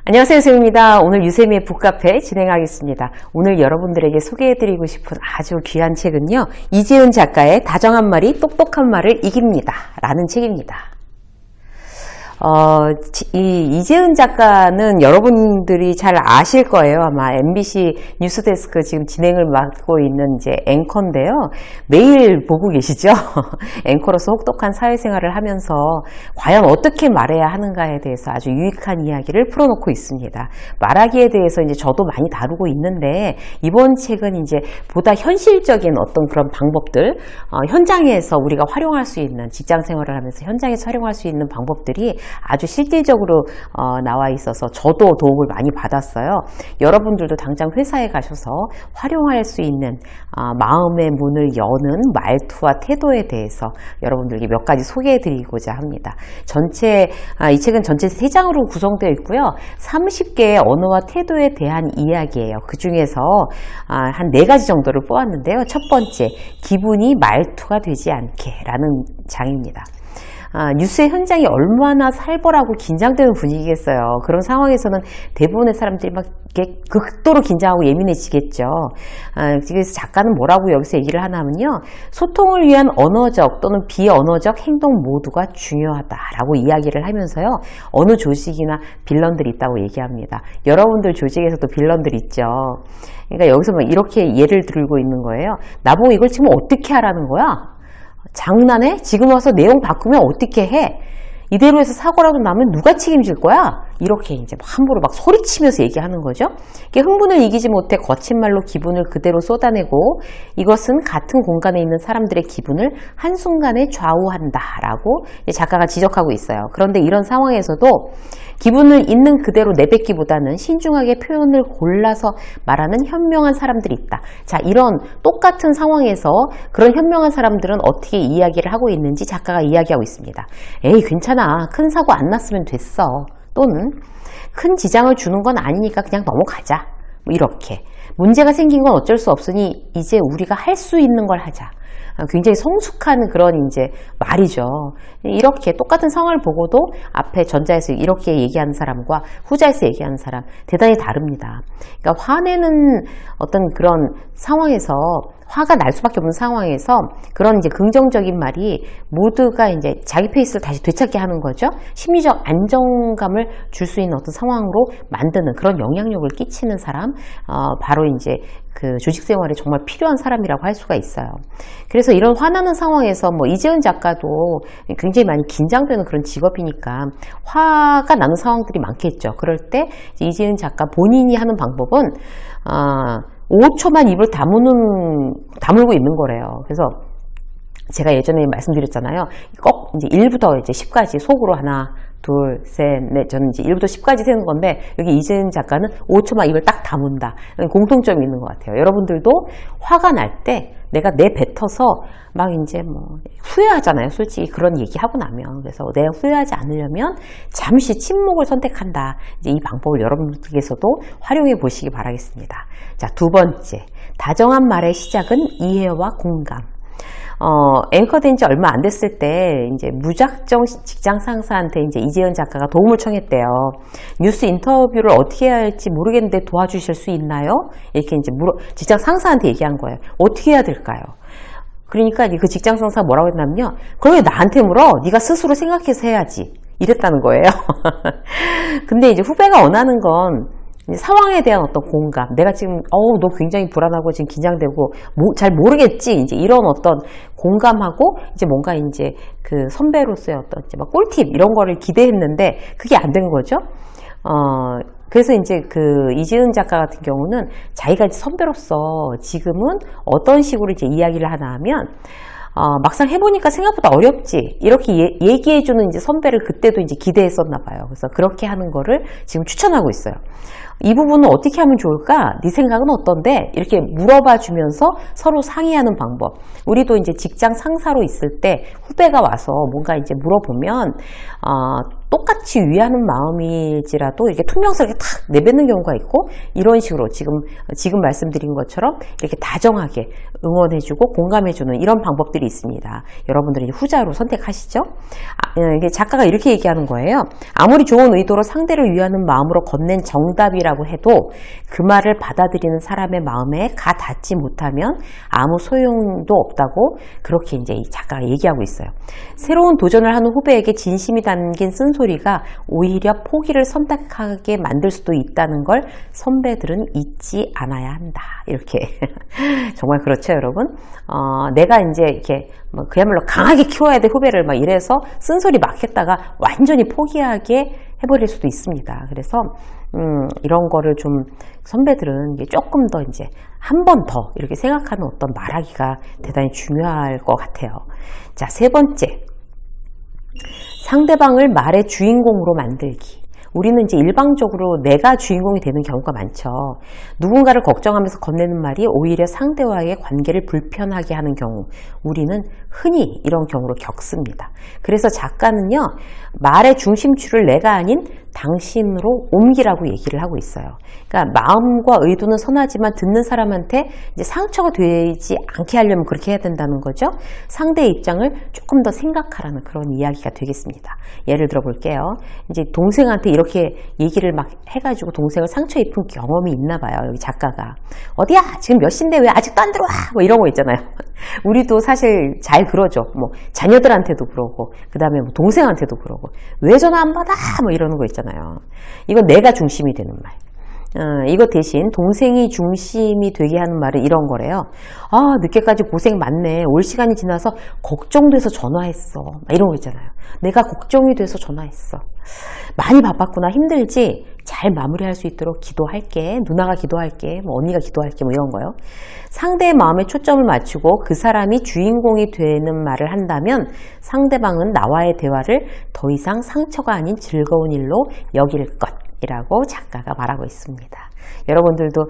안녕하세요, 유쌤입니다. 오늘 유쌤의 북카페 진행하겠습니다. 오늘 여러분들에게 소개해드리고 싶은 아주 귀한 책은요, 이재은 작가의 다정한 말이 똑똑한 말을 이깁니다 라는 책입니다. 이재은 작가는 여러분들이 잘 아실 거예요. 아마 MBC 뉴스데스크 지금 진행을 맡고 있는 이제 앵커인데요. 매일 보고 계시죠? 앵커로서 혹독한 사회생활을 하면서 과연 어떻게 말해야 하는가에 대해서 아주 유익한 이야기를 풀어놓고 있습니다. 말하기에 대해서 이제 저도 많이 다루고 있는데, 이번 책은 이제 보다 현실적인 어떤 그런 방법들, 현장에서 우리가 활용할 수 있는, 직장 생활을 하면서 현장에서 활용할 수 있는 방법들이 아주 실질적으로 나와 있어서 저도 도움을 많이 받았어요. 여러분들도 당장 회사에 가셔서 활용할 수 있는 마음의 문을 여는 말투와 태도에 대해서 여러분들에게 몇 가지 소개해 드리고자 합니다. 이 책은 전체 3장으로 구성되어 있고요. 30개의 언어와 태도에 대한 이야기예요. 그 중에서 한 4가지 정도를 뽑았는데요. 첫 번째, 기분이 말투가 되지 않게 라는 장입니다. 뉴스의 현장이 얼마나 살벌하고 긴장되는 분위기겠어요. 그런 상황에서는 대부분의 사람들이 막 극도로 긴장하고 예민해지겠죠. 그래서 작가는 뭐라고 여기서 얘기를 하냐면요, 소통을 위한 언어적 또는 비언어적 행동 모두가 중요하다라고 이야기를 하면서요, 어느 조직이나 빌런들이 있다고 얘기합니다. 여러분들 조직에서도 빌런들 있죠. 그러니까 여기서 막 이렇게 예를 들고 있는 거예요. 나보고 이걸 지금 어떻게 하라는 거야? 장난해? 지금 와서 내용 바꾸면 어떻게 해? 이대로 해서 사고라도 나면 누가 책임질 거야? 이렇게 이제 함부로 막 소리치면서 얘기하는 거죠. 이게 흥분을 이기지 못해 거친 말로 기분을 그대로 쏟아내고, 이것은 같은 공간에 있는 사람들의 기분을 한순간에 좌우한다라고 작가가 지적하고 있어요. 그런데 이런 상황에서도 기분을 있는 그대로 내뱉기보다는 신중하게 표현을 골라서 말하는 현명한 사람들이 있다. 자, 이런 똑같은 상황에서 그런 현명한 사람들은 어떻게 이야기를 하고 있는지 작가가 이야기하고 있습니다. 에이, 괜찮아. 큰 사고 안 났으면 됐어. 또는 큰 지장을 주는 건 아니니까 그냥 넘어가자. 뭐 이렇게. 문제가 생긴 건 어쩔 수 없으니 이제 우리가 할 수 있는 걸 하자. 굉장히 성숙한 그런 이제 말이죠. 이렇게 똑같은 상황을 보고도 앞에 전자에서 이렇게 얘기하는 사람과 후자에서 얘기하는 사람 대단히 다릅니다. 그러니까 화내는 어떤 그런 상황에서, 화가 날 수밖에 없는 상황에서 그런 이제 긍정적인 말이 모두가 이제 자기 페이스를 다시 되찾게 하는 거죠. 심리적 안정감을 줄 수 있는 어떤 상황으로 만드는 그런 영향력을 끼치는 사람, 바로 이제 그 조직 생활에 정말 필요한 사람이라고 할 수가 있어요. 그래서 이런 화나는 상황에서 이재은 작가도 굉장히 많이 긴장되는 그런 직업이니까 화가 나는 상황들이 많겠죠. 그럴 때 이재은 작가 본인이 하는 방법은 5초만 입을 다물고 있는 거래요. 그래서 제가 예전에 말씀드렸잖아요. 꼭 이제 1부터 이제 10까지 속으로 하나, 둘, 셋, 넷. 저는 이제 1부터 10까지 세는 건데, 여기 이재은 작가는 5초만 입을 딱 다문다. 공통점이 있는 것 같아요. 여러분들도 화가 날 때 내가 내뱉어서 막 이제 후회하잖아요. 솔직히 그런 얘기 하고 나면. 그래서 내가 후회하지 않으려면 잠시 침묵을 선택한다. 이제 이 방법을 여러분들께서도 활용해 보시기 바라겠습니다. 자, 2번째. 다정한 말의 시작은 이해와 공감. 앵커 된 지 얼마 안 됐을 때 이제 무작정 직장 상사한테 이제 이재은 작가가 도움을 청했대요. 뉴스 인터뷰를 어떻게 해야 할지 모르겠는데 도와주실 수 있나요? 이렇게 이제 직장 상사한테 얘기한 거예요. 어떻게 해야 될까요? 그러니까 그 직장 상사가 뭐라고 했냐면요, 그럼 왜 나한테 물어? 네가 스스로 생각해서 해야지. 이랬다는 거예요. 근데 이제 후배가 원하는 건 상황에 대한 어떤 공감, 내가 지금 너 굉장히 불안하고 지금 긴장되고 잘 모르겠지, 이제 이런 어떤 공감하고 이제 뭔가 이제 그 선배로서의 어떤 이제 막 꿀팁 이런 거를 기대했는데 그게 안 된 거죠. 그래서 이제 그 이재은 작가 같은 경우는 자기가 선배로서 지금은 어떤 식으로 이제 이야기를 하나 하면, 막상 해보니까 생각보다 어렵지, 이렇게 얘기해주는 이제 선배를 그때도 이제 기대했었나 봐요. 그래서 그렇게 하는 거를 지금 추천하고 있어요. 이 부분은 어떻게 하면 좋을까? 네 생각은 어떤데? 이렇게 물어봐 주면서 서로 상의하는 방법. 우리도 이제 직장 상사로 있을 때 후배가 와서 뭔가 이제 물어보면, 똑같이 위하는 마음일지라도 이렇게 퉁명스럽게 탁 내뱉는 경우가 있고, 이런 식으로 지금 말씀드린 것처럼 이렇게 다정하게 응원해주고 공감해주는 이런 방법들이 있습니다. 여러분들이 후자로 선택하시죠. 이게 작가가 이렇게 얘기하는 거예요. 아무리 좋은 의도로 상대를 위하는 마음으로 건넨 정답이라고 해도 그 말을 받아들이는 사람의 마음에 가 닿지 못하면 아무 소용도 없다고, 그렇게 이제 이 작가가 얘기하고 있어요. 새로운 도전을 하는 후배에게 진심이 담긴 쓴소리가 오히려 포기를 선택하게 만들 수도 있다는 걸 선배들은 잊지 않아야 한다. 이렇게. 정말 그렇죠, 여러분? 내가 이제 이렇게 뭐 그야말로 강하게 키워야 돼, 후배를 막 이래서 쓴소리 막 했다가 완전히 포기하게 해버릴 수도 있습니다. 그래서 이런 거를 좀 선배들은 조금 더 이제 한 번 더 이렇게 생각하는 어떤 말하기가 대단히 중요할 것 같아요. 자, 세 번째. 상대방을 말의 주인공으로 만들기. 우리는 이제 일방적으로 내가 주인공이 되는 경우가 많죠. 누군가를 걱정하면서 건네는 말이 오히려 상대와의 관계를 불편하게 하는 경우, 우리는 흔히 이런 경우를 겪습니다. 그래서 작가는요, 말의 중심축을 내가 아닌 당신으로 옮기라고 얘기를 하고 있어요. 그러니까 마음과 의도는 선하지만 듣는 사람한테 이제 상처가 되지 않게 하려면 그렇게 해야 된다는 거죠. 상대의 입장을 조금 더 생각하라는 그런 이야기가 되겠습니다. 예를 들어 볼게요. 이제 동생한테 이렇게 얘기를 막 해가지고 동생을 상처 입은 경험이 있나 봐요. 여기 작가가. 어디야? 지금 몇 시인데 왜 아직도 안 들어와? 뭐 이런 거 있잖아요. 우리도 사실 잘 그러죠. 뭐 자녀들한테도 그러고, 그 다음에 뭐 동생한테도 그러고, 왜 전화 안 받아? 뭐 이러는 거 있잖아요. 이건 내가 중심이 되는 말. 이거 대신 동생이 중심이 되게 하는 말은 이런 거래요. 아, 늦게까지 고생 많네. 올 시간이 지나서 걱정돼서 전화했어. 막 이런 거 있잖아요. 내가 걱정이 돼서 전화했어. 많이 바빴구나. 힘들지? 잘 마무리할 수 있도록 기도할게. 누나가 기도할게. 뭐 언니가 기도할게. 뭐 이런 거요. 상대의 마음에 초점을 맞추고 그 사람이 주인공이 되는 말을 한다면 상대방은 나와의 대화를 더 이상 상처가 아닌 즐거운 일로 여길 것. 이라고 작가가 말하고 있습니다. 여러분들도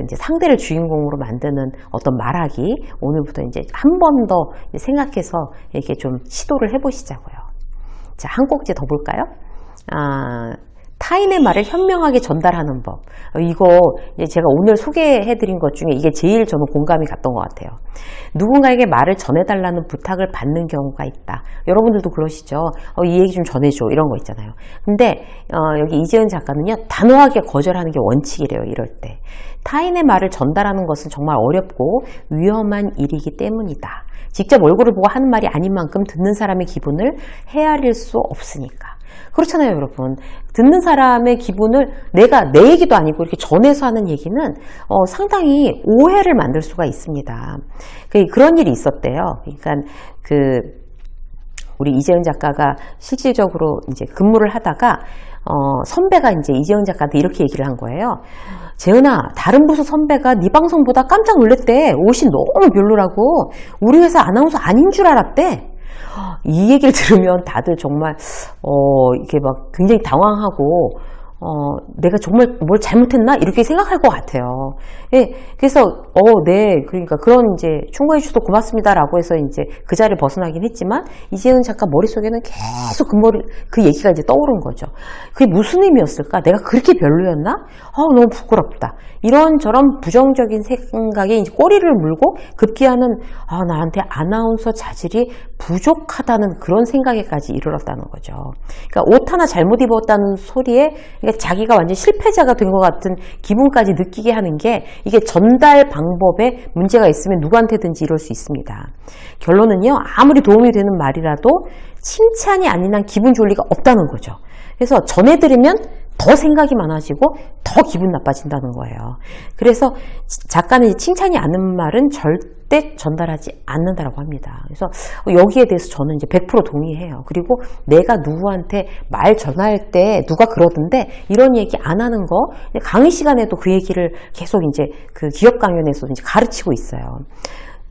이제 상대를 주인공으로 만드는 어떤 말하기, 오늘부터 이제 한 번 더 생각해서 이렇게 좀 시도를 해보시자고요. 자, 한 꼭지 더 볼까요? 타인의 말을 현명하게 전달하는 법. 이거 제가 오늘 소개해드린 것 중에 이게 제일 저는 공감이 갔던 것 같아요. 누군가에게 말을 전해달라는 부탁을 받는 경우가 있다. 여러분들도 그러시죠? 이 얘기 좀 전해줘. 이런 거 있잖아요. 근데 여기 이재은 작가는요, 단호하게 거절하는 게 원칙이래요. 이럴 때. 타인의 말을 전달하는 것은 정말 어렵고 위험한 일이기 때문이다. 직접 얼굴을 보고 하는 말이 아닌 만큼 듣는 사람의 기분을 헤아릴 수 없으니까. 그렇잖아요, 여러분. 듣는 사람의 기분을 내 얘기도 아니고 이렇게 전해서 하는 얘기는 상당히 오해를 만들 수가 있습니다. 그런 일이 있었대요. 그러니까 우리 이재은 작가가 실질적으로 이제 근무를 하다가 선배가 이제 이재은 작가한테 이렇게 얘기를 한 거예요. 재은아, 다른 부서 선배가 네 방송보다 깜짝 놀랬대. 옷이 너무 별로라고. 우리 회사 아나운서 아닌 줄 알았대. 이 얘기를 들으면 다들 정말 이렇게 막 굉장히 당황하고 내가 정말 뭘 잘못했나? 이렇게 생각할 것 같아요. 예, 그래서 네, 그러니까 그런 이제 충고해 주셔서 고맙습니다라고 해서 이제 그 자리를 벗어나긴 했지만 이재은 작가 머릿속에는 계속 그 얘기가 이제 떠오른 거죠. 그게 무슨 의미였을까? 내가 그렇게 별로였나? 너무 부끄럽다. 이런저런 부정적인 생각에 이제 꼬리를 물고 급기야는 나한테 아나운서 자질이 부족하다는 그런 생각에까지 이르렀다는 거죠. 그러니까 옷 하나 잘못 입었다는 소리에 그러니까 자기가 완전 실패자가 된 것 같은 기분까지 느끼게 하는 게 이게 전달 방법에 문제가 있으면 누구한테든지 이럴 수 있습니다. 결론은요, 아무리 도움이 되는 말이라도 칭찬이 아닌 한 기분 좋을 리가 없다는 거죠. 그래서 전해드리면 더 생각이 많아지고 더 기분 나빠진다는 거예요. 그래서 작가는 칭찬이 않은 말은 절대 전달하지 않는다라고 합니다. 그래서 여기에 대해서 저는 이제 100% 동의해요. 그리고 내가 누구한테 말 전할 때 누가 그러던데 이런 얘기 안 하는 거, 강의 시간에도 그 얘기를 계속 이제 그 기업 강연에서 이제 가르치고 있어요.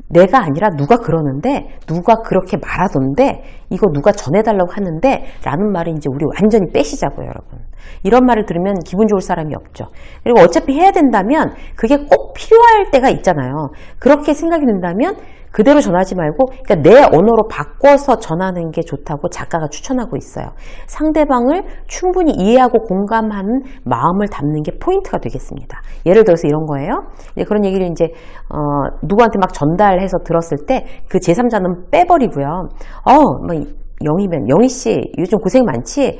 내가 아니라 누가 그러는데, 누가 그렇게 말하던데, 이거 누가 전해달라고 하는데 라는 말을 이제 우리 완전히 빼시자고요, 여러분. 이런 말을 들으면 기분 좋을 사람이 없죠. 그리고 어차피 해야 된다면 그게 꼭 필요할 때가 있잖아요. 그렇게 생각이 든다면 그대로 전하지 말고, 그러니까 내 언어로 바꿔서 전하는 게 좋다고 작가가 추천하고 있어요. 상대방을 충분히 이해하고 공감하는 마음을 담는 게 포인트가 되겠습니다. 예를 들어서 이런 거예요. 그런 얘기를 이제 누구한테 막 전달해서 들었을 때 그 제3자는 빼버리고요. 뭐 영희면, 영희씨 요즘 고생 많지?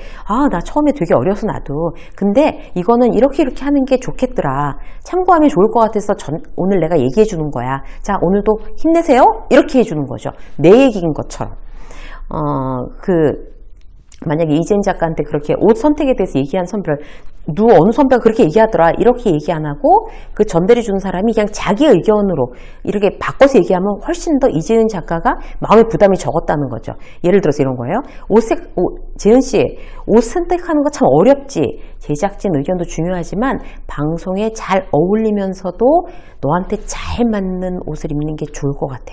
나 처음에 되게 어려서 나도. 근데 이거는 이렇게 하는 게 좋겠더라. 참고하면 좋을 것 같아서 오늘 내가 얘기해 주는 거야. 자, 오늘도 힘내세요? 이렇게 해주는 거죠. 내 얘기인 것처럼. 만약에 이재은 작가한테 그렇게 옷 선택에 대해서 얘기한 선배를 어느 선배가 그렇게 얘기하더라 이렇게 얘기 안 하고 그 전달해 주는 사람이 그냥 자기 의견으로 이렇게 바꿔서 얘기하면 훨씬 더 이재은 작가가 마음의 부담이 적었다는 거죠. 예를 들어서 이런 거예요. 재은 씨, 옷 선택하는 거 참 어렵지. 제작진 의견도 중요하지만 방송에 잘 어울리면서도 너한테 잘 맞는 옷을 입는 게 좋을 것 같아.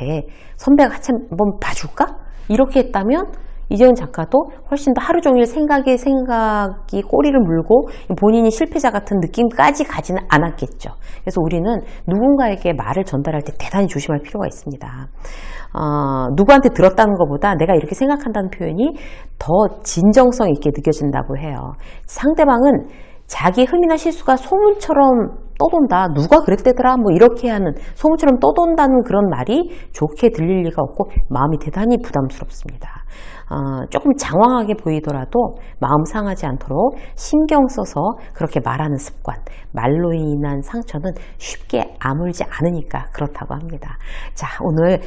선배가 같이 한번 봐줄까? 이렇게 했다면 이재은 작가도 훨씬 더 하루 종일 생각이 꼬리를 물고 본인이 실패자 같은 느낌까지 가지는 않았겠죠. 그래서 우리는 누군가에게 말을 전달할 때 대단히 조심할 필요가 있습니다. 누구한테 들었다는 것보다 내가 이렇게 생각한다는 표현이 더 진정성 있게 느껴진다고 해요. 상대방은 자기 흠이나 실수가 소문처럼 떠돈다. 누가 그랬대더라. 뭐 이렇게 하는 소문처럼 떠돈다는 그런 말이 좋게 들릴 리가 없고 마음이 대단히 부담스럽습니다. 조금 장황하게 보이더라도 마음 상하지 않도록 신경 써서 그렇게 말하는 습관, 말로 인한 상처는 쉽게 아물지 않으니까 그렇다고 합니다. 자, 오늘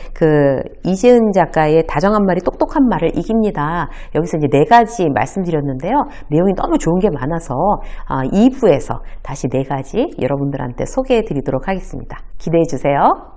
이재은 작가의 다정한 말이 똑똑한 말을 이깁니다. 여기서 이제 4가지 말씀드렸는데요. 내용이 너무 좋은 게 많아서 2부에서 다시 4가지 여러분들한테 소개해 드리도록 하겠습니다. 기대해 주세요.